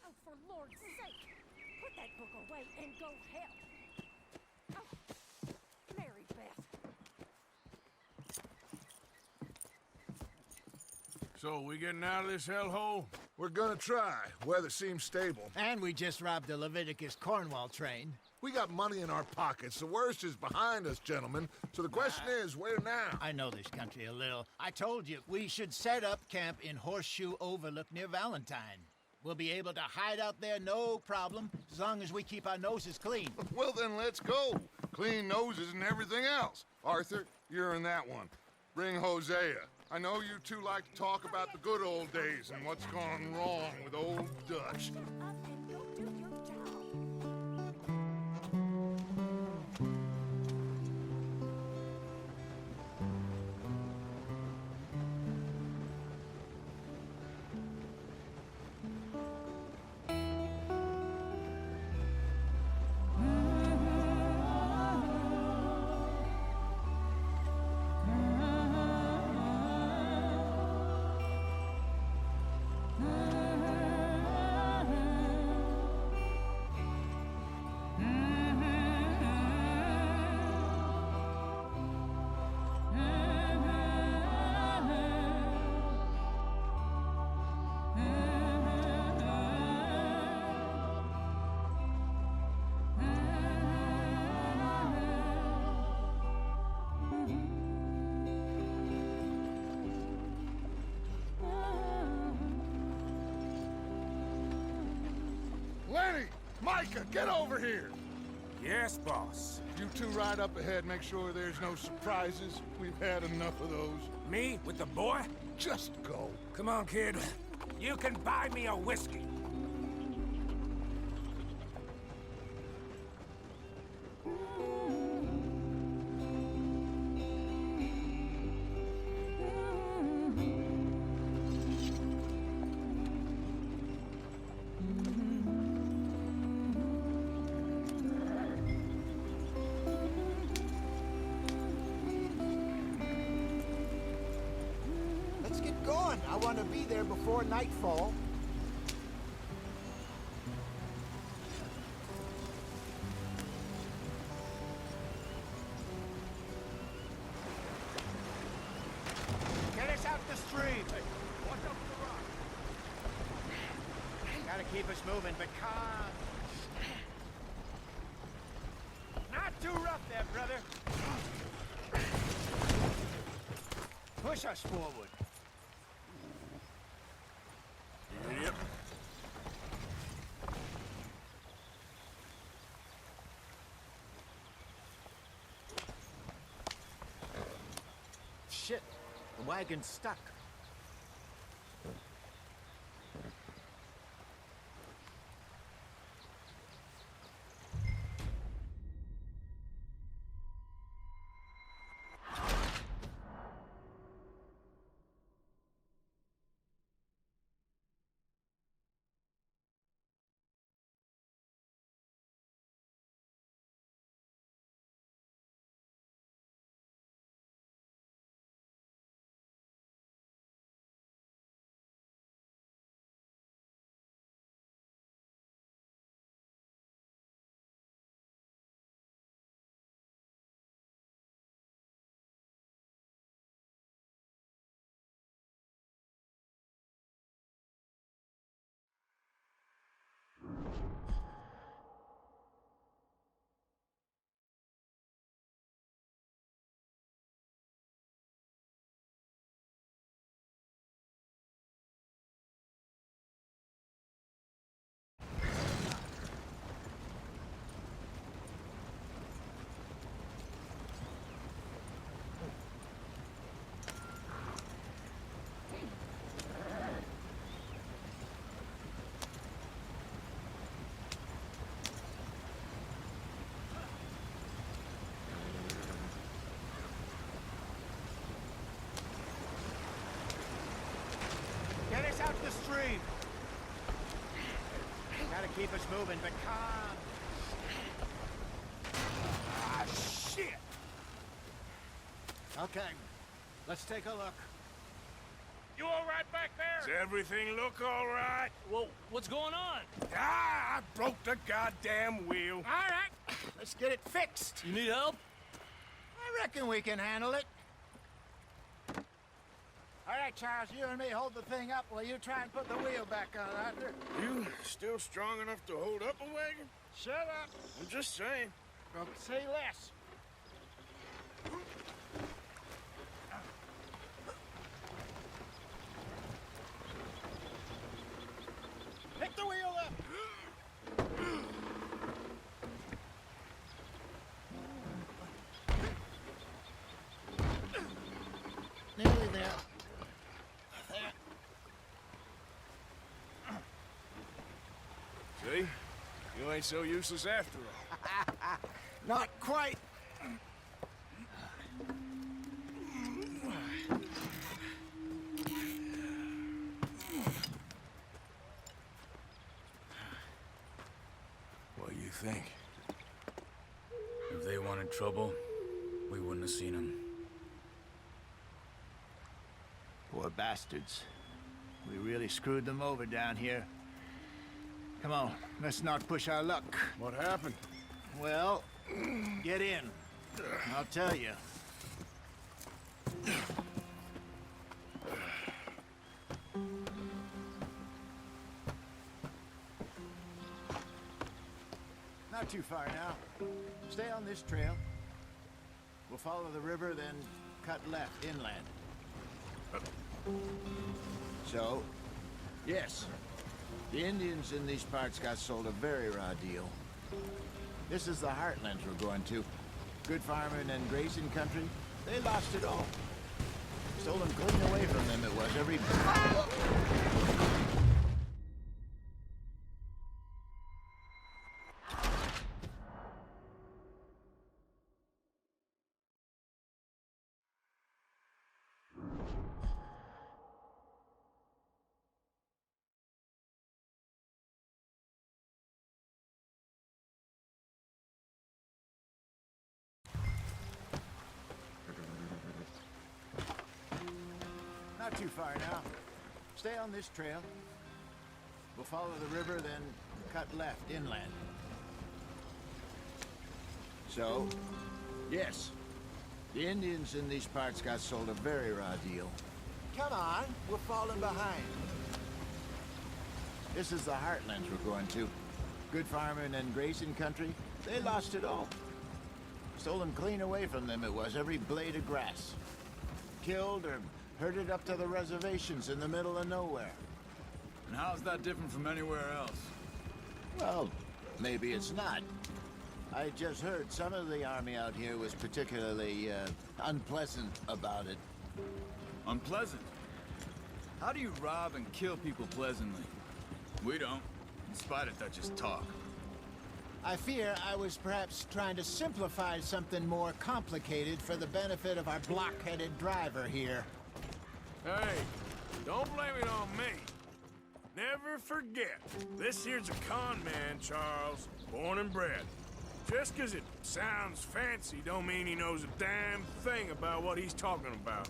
Oh, for Lord's sake! Put that book away and go help! Oh, Mary Beth. So, we getting out of this hellhole? We're gonna try. Weather seems stable. And we just robbed the Leviticus Cornwall train. We got money in our pockets. The worst is behind us, gentlemen. So the question is, where now? I know this country a little. I told you, we should set up camp in Horseshoe Overlook near Valentine. We'll be able to hide out there no problem, as long as we keep our noses clean. Well, then let's go. Clean noses and everything else. Arthur, you're in that one. Bring Hosea. I know you two like to talk about the good old days and what's gone wrong with old Dutch. Up and go do your job. Lenny! Micah, get over here! Yes, boss. You two ride up ahead, make sure there's no surprises. We've had enough of those. Me? With the boy? Just go. Come on, kid. You can buy me a whiskey. Let's get going. I want to be there before nightfall. Get us out the stream. Watch out for the rock. Gotta keep us moving, but calm. Not too rough there, brother. Push us forward. Yep. Shit, the wagon's stuck. Get us out the stream. Gotta keep us moving, but calm. Ah, shit! Okay, let's take a look. You all right back there? Does everything look all right? Well, what's going on? Ah, I broke the goddamn wheel. All right, let's get it fixed. You need help? I reckon we can handle it. All right, Charles, you and me hold the thing up while you try and put the wheel back on, Arthur. You still strong enough to hold up a wagon? Shut up. I'm just saying. Don't say less. Pick the wheel up. Nearly there. See? You ain't so useless after all. Not quite. What do you think? If they wanted trouble, we wouldn't have seen them. Poor bastards. We really screwed them over down here. Come on, let's not push our luck. What happened? Well, get in. I'll tell you. Not too far now. Stay on this trail. We'll follow the river, then cut left inland. So, yes, the Indians in these parts got sold a very raw deal. This is the heartlands we're going to. Good farming and grazing country, they lost it all. Stolen clean away from them it was every... Not too far now. Stay on this trail. We'll follow the river, then cut left inland. So, yes, the Indians in these parts got sold a very raw deal. Come on, we're falling behind. This is the heartlands we're going to. Good farming and grazing country, they lost it all. Stolen clean away from them it was, every blade of grass. Killed or herded up to the reservations in the middle of nowhere. And how's that different from anywhere else? Well, maybe it's not. I just heard some of the army out here was particularly, unpleasant about it. Unpleasant? How do you rob and kill people pleasantly? We don't, in spite of Dutch's talk. I fear I was perhaps trying to simplify something more complicated for the benefit of our block-headed driver here. Hey, don't blame it on me. Never forget, this here's a con man, Charles, born and bred. Just 'cause it sounds fancy don't mean he knows a damn thing about what he's talking about.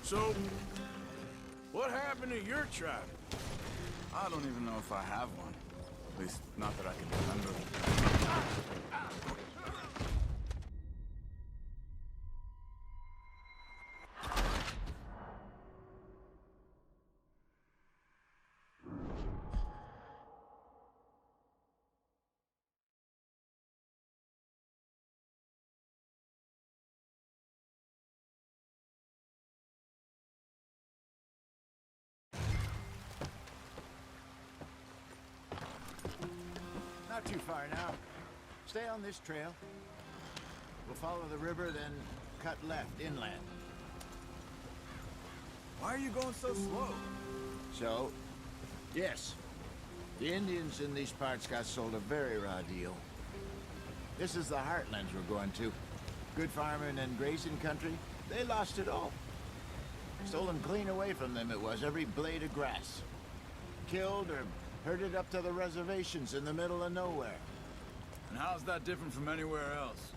So, what happened to your tribe? I don't even know if I have one. At least, not that I can remember. Not too far now. Stay on this trail. We'll follow the river, then cut left inland. Why are you going so slow? So, yes, the Indians in these parts got sold a very raw deal. This is the heartlands we're going to. Good farming and grazing country, they lost it all. Stolen clean away from them it was, every blade of grass. Killed or herded up to the reservations in the middle of nowhere. And how's that different from anywhere else?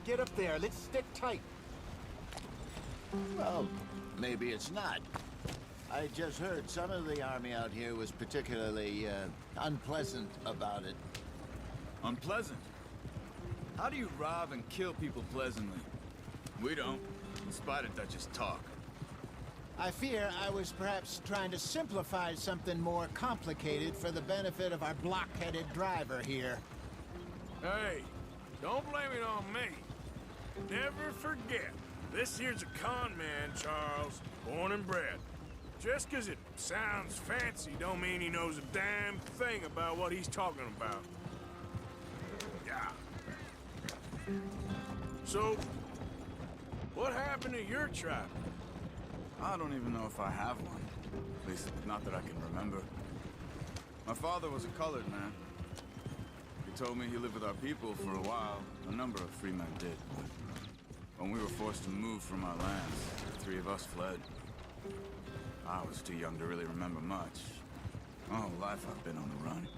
Get up there, let's stick tight. Well, maybe it's not. I just heard some of the army out here was particularly, unpleasant about it. Unpleasant? How do you rob and kill people pleasantly? We don't, in spite of Dutch's talk. I fear I was perhaps trying to simplify something more complicated for the benefit of our block-headed driver here. Hey, don't blame it on me. Never forget, this here's a con man, Charles, born and bred. Just 'cause it sounds fancy don't mean he knows a damn thing about what he's talking about. Yeah. So, what happened to your tribe? I don't even know if I have one. At least, not that I can remember. My father was a colored man. He told me he lived with our people for a while. A number of free men did. When we were forced to move from our lands, the three of us fled. I was too young to really remember much. My whole life I've been on the run.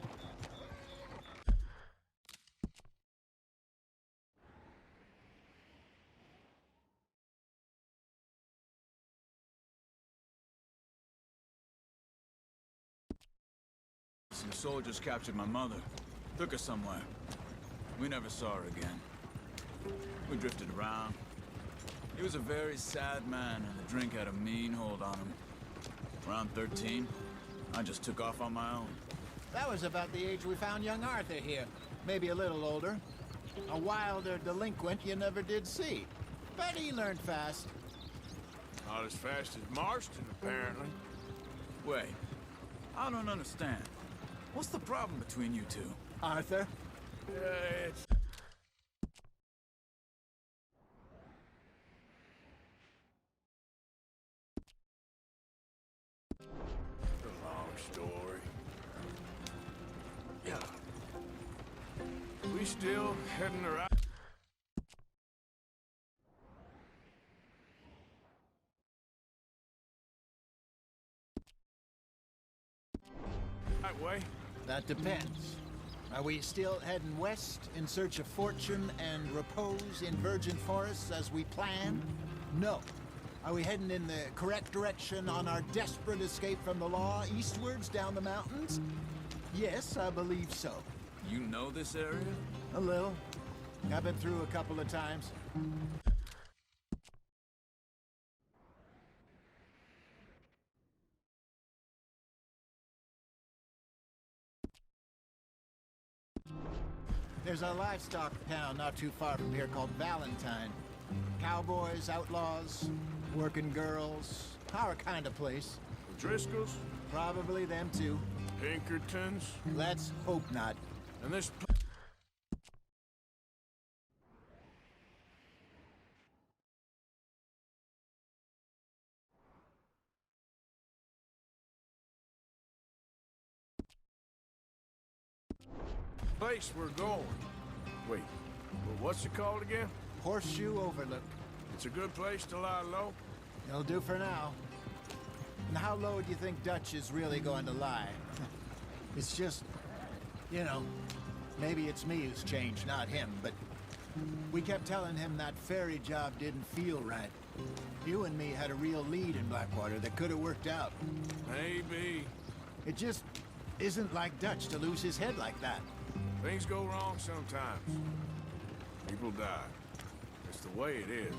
Some soldiers captured my mother. Took her somewhere. We never saw her again. We drifted around. He was a very sad man, and the drink had a mean hold on him. Around 13, I just took off on my own. That was about the age we found young Arthur here. Maybe a little older. A wilder delinquent you never did see. But he learned fast. Not as fast as Marston, apparently. Wait, I don't understand. What's the problem between you two? Arthur? It's... a long story. Yeah. We still heading around? Right way? That depends. Are we still heading west in search of fortune and repose in virgin forests as we planned? No. Are we heading in the correct direction on our desperate escape from the law eastwards down the mountains? Yes, I believe so. You know this area? A little. I've been through a couple of times. There's a livestock town not too far from here called Valentine. Cowboys, outlaws, working girls, our kind of place. The Driscolls? Probably them too. Pinkertons? Let's hope not. And this... place we're going. Wait, what's it called again? Horseshoe Overlook. It's a good place to lie low? It'll do for now. And how low do you think Dutch is really going to lie? It's just, you know, maybe it's me who's changed, not him, but we kept telling him that ferry job didn't feel right. You and me had a real lead in Blackwater that could have worked out. Maybe. It just isn't like Dutch to lose his head like that. Things go wrong sometimes. People die. It's the way it is.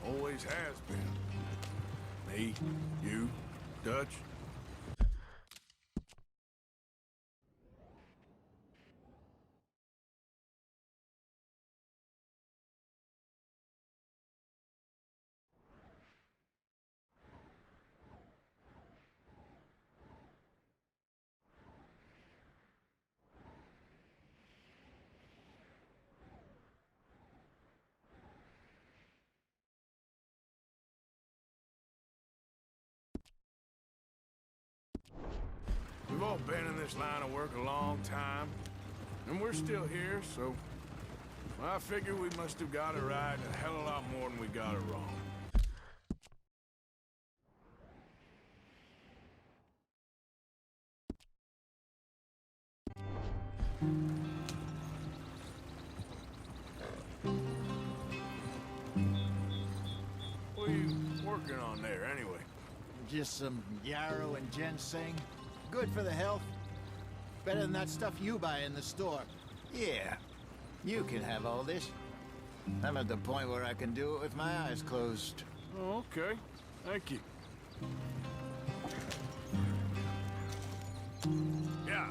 Always has been. Me, you, Dutch. We've all been in this line of work a long time, and we're still here, so I figure we must have got it right a hell of a lot more than we got it wrong. What are you working on there, anyway? Just some yarrow and ginseng. Good for the health. Better than that stuff you buy in the store. Yeah, you can have all this. I'm at the point where I can do it with my eyes closed. Oh, okay. Thank you. Yeah.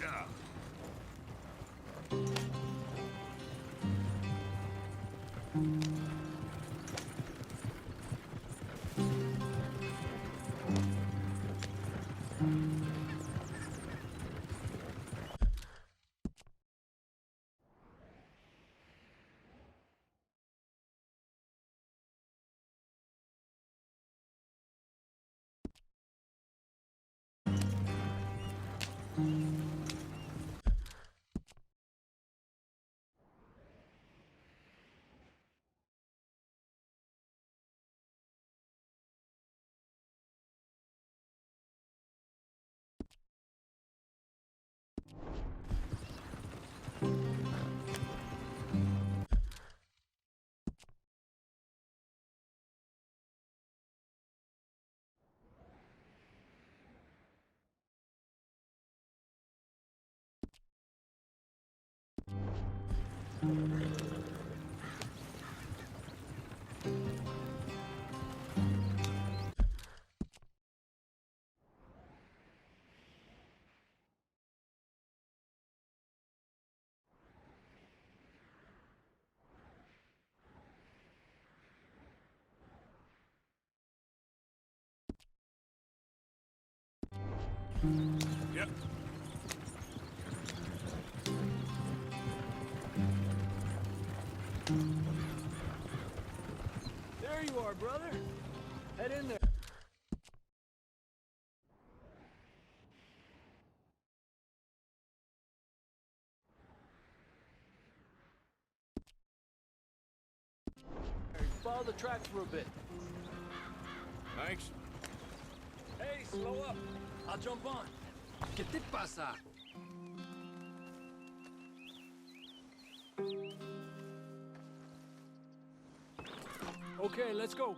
Yeah. Yep. you are, brother. Head in there. Follow the tracks for a bit. Thanks. Hey, slow up. I'll jump on. ¿Qué te pasa? Okay, let's go.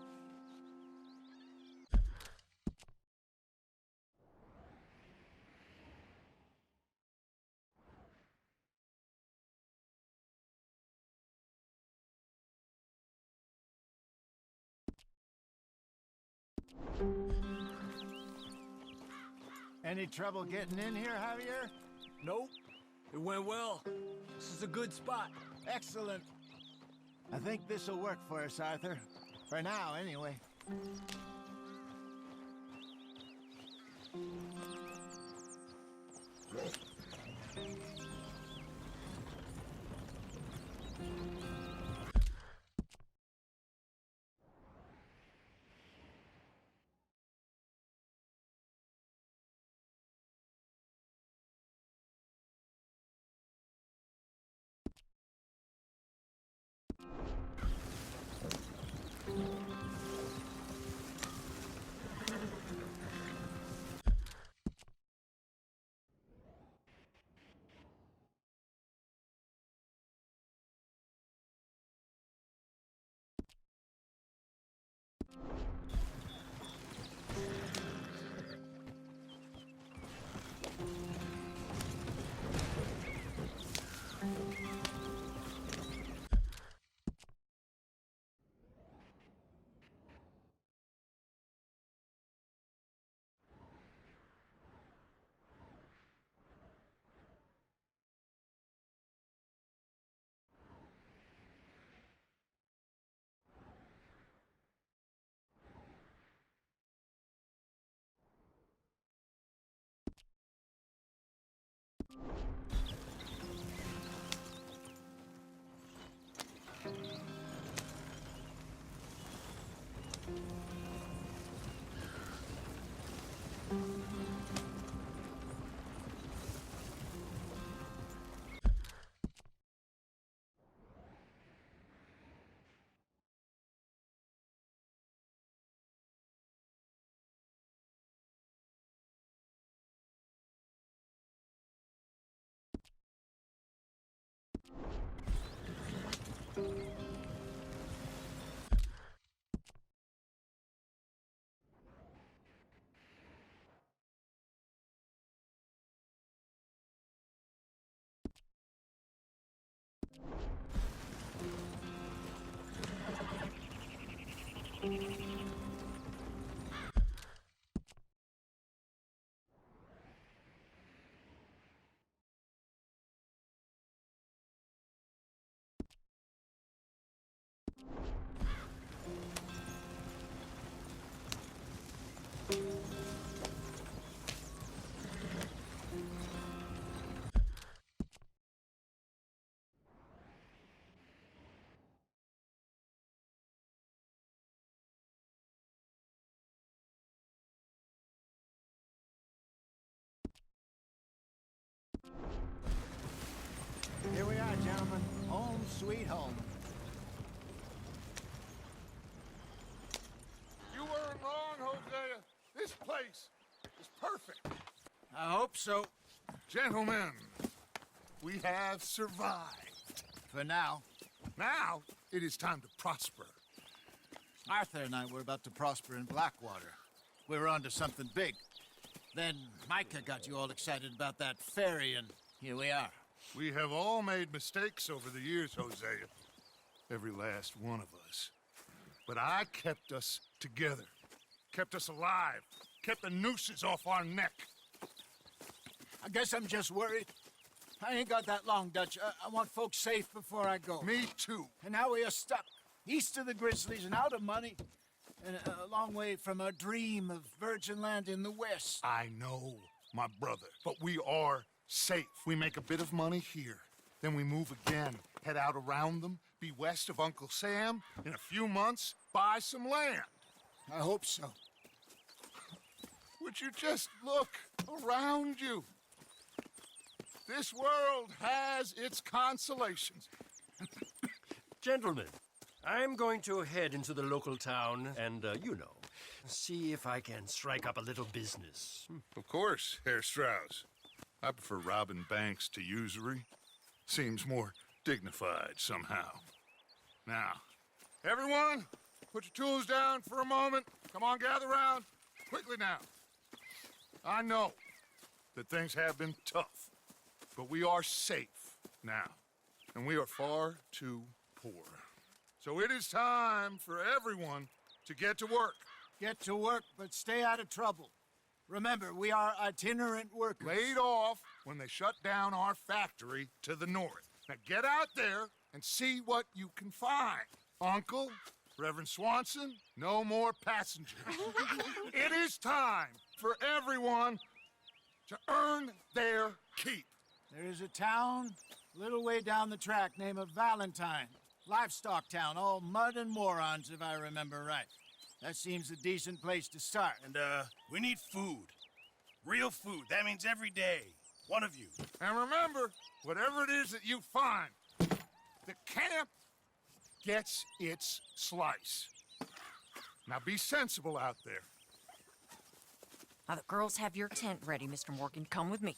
Any trouble getting in here, Javier? Nope. It went well. This is a good spot. Excellent. I think this'll work for us, Arthur. For now, anyway. Here we are, gentlemen. Home sweet home. You weren't wrong, Hosea. This place is perfect. I hope so. Gentlemen, we have survived. For now. Now, it is time to prosper. Arthur and I were about to prosper in Blackwater. We were on to something big. Then Micah got you all excited about that ferry, and here we are. We have all made mistakes over the years, Hosea. Every last one of us. But I kept us together. Kept us alive. Kept the nooses off our neck. I guess I'm just worried. I ain't got that long, Dutch. I want folks safe before I go. Me too. And now we are stuck, east of the Grizzlies and out of money, and a long way from our dream of virgin land in the west. I know, my brother. But we are safe. We make a bit of money here. Then we move again head out around them, be west of Uncle Sam, in a few months, buy some land. I hope so. Would you just look around you? This world has its consolations. Gentlemen, I'm going to head into the local town and, see if I can strike up a little business. Of course, Herr Strauss. I prefer robbing banks to usury. Seems more dignified somehow. Now, everyone, put your tools down for a moment. Come on, gather round. Quickly now. I know that things have been tough, but we are safe now, and we are far too poor. So it is time for everyone to get to work. Get to work, but stay out of trouble. Remember, we are itinerant workers. Laid off when they shut down our factory to the north. Now get out there and see what you can find. Uncle, Reverend Swanson, no more passengers. It is time for everyone to earn their keep. There is a town a little way down the track named Valentine. Livestock town, all mud and morons, if I remember right. That seems a decent place to start. And, we need food. Real food. That means every day. One of you. And remember, whatever it is that you find, the camp gets its slice. Now be sensible out there. Now, the girls have your tent ready, Mr. Morgan. Come with me.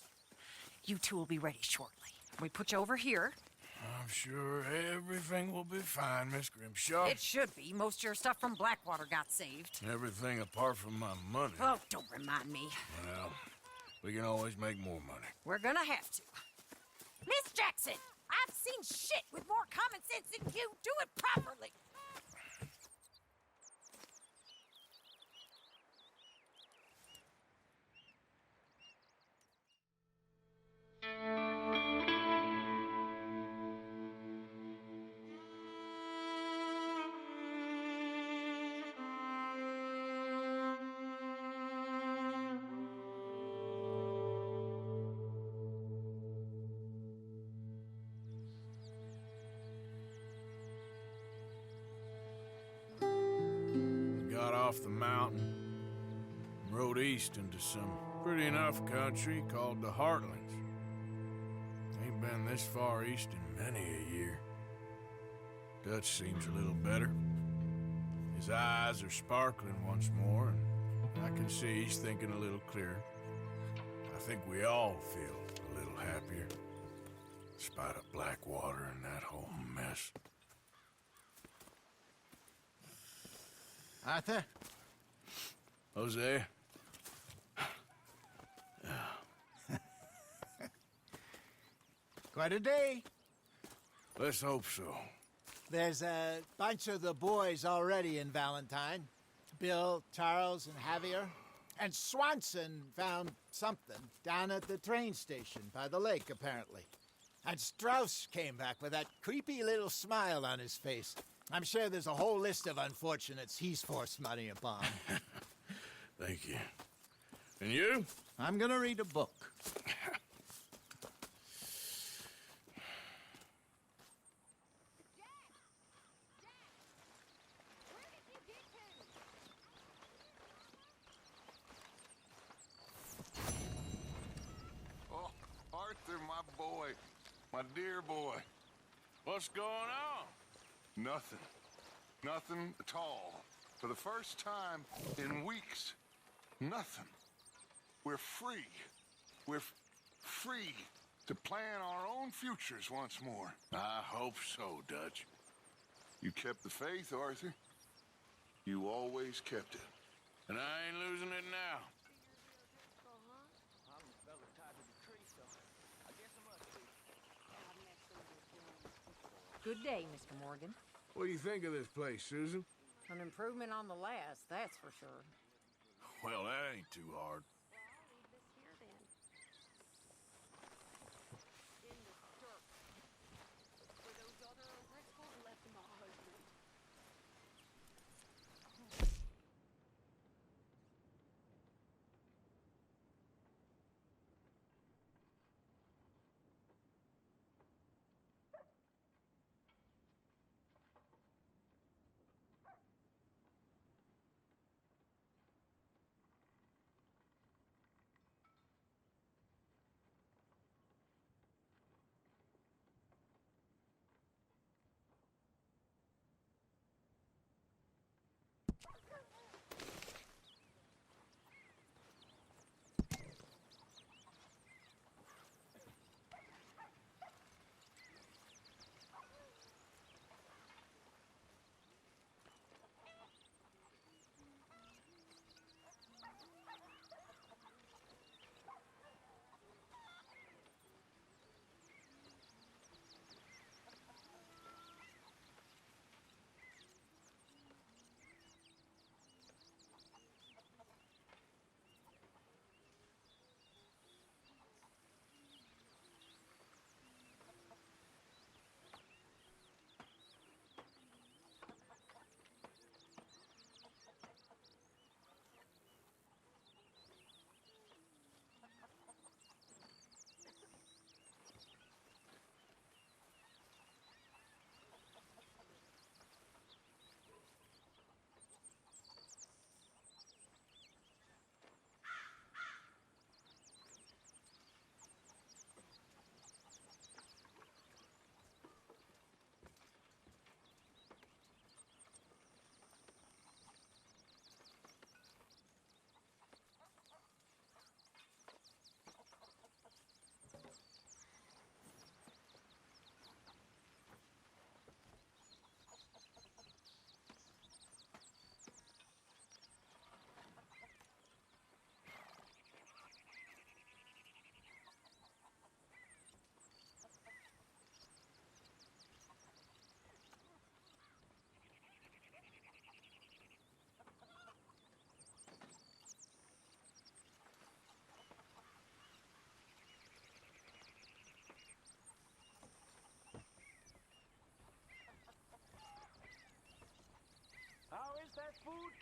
You two will be ready shortly. We put you over here. I'm sure everything will be fine, Miss Grimshaw. It should be. Most of your stuff from Blackwater got saved. Everything apart from my money. Oh, don't remind me. Well, we can always make more money. We're gonna have to. Miss Jackson, I've seen shit with more common sense than you. Do it properly. Got off the mountain and rode east into some pretty enough country called the Heartlands. Ain't been this far east in many a year. Dutch seems a little better. His eyes are sparkling once more, and I can see he's thinking a little clearer. I think we all feel a little happier, in spite of Blackwater and that whole mess. Arthur? Jose? Quite a day. Let's hope so. There's a bunch of the boys already in Valentine. Bill, Charles, and Javier. And Swanson found something down at the train station by the lake, apparently. And Strauss came back with that creepy little smile on his face. I'm sure there's a whole list of unfortunates he's forced money upon. Thank you. And you? I'm gonna read a book. Oh, Arthur, my boy. My dear boy. What's going on? Nothing. Nothing at all. For the first time in weeks. Nothing. We're free. We're free to plan our own futures once more. I hope so, Dutch. You kept the faith, Arthur. You always kept it. And I ain't losing it now. Good day, Mr. Morgan. What do you think of this place, Susan? An improvement on the last, that's for sure. Well, that ain't too hard.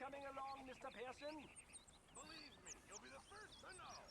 coming along, Mr. Pearson? Believe me, you'll be the first to know.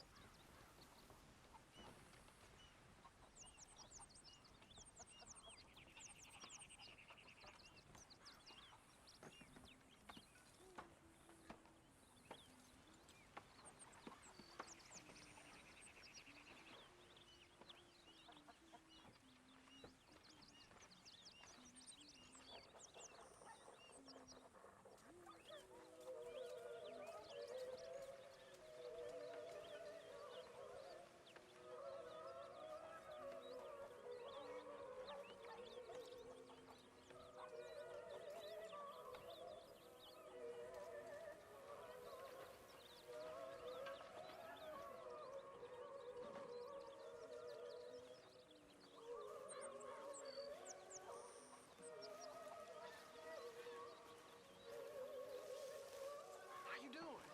How you doing?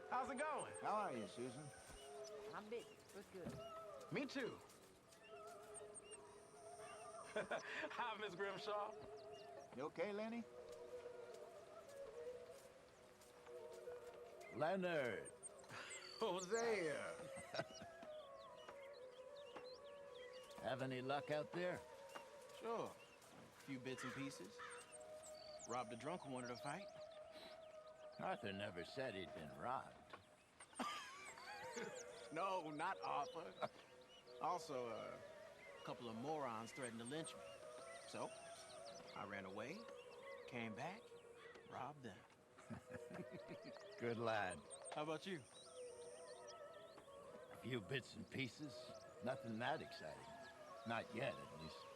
How's it going? How are you, Susan? I'm busy, but good. Me too. Hi, Miss Grimshaw. You okay, Lenny? Leonard. Hosea. Have any luck out there? Sure. A few bits and pieces. Robbed a drunk who wanted to fight. Arthur never said he'd been robbed. No, not Arthur. Also, a couple of morons threatened to lynch me. So, I ran away, came back, robbed them. Good lad. How about you? A few bits and pieces. Nothing that exciting. Not yet, at least.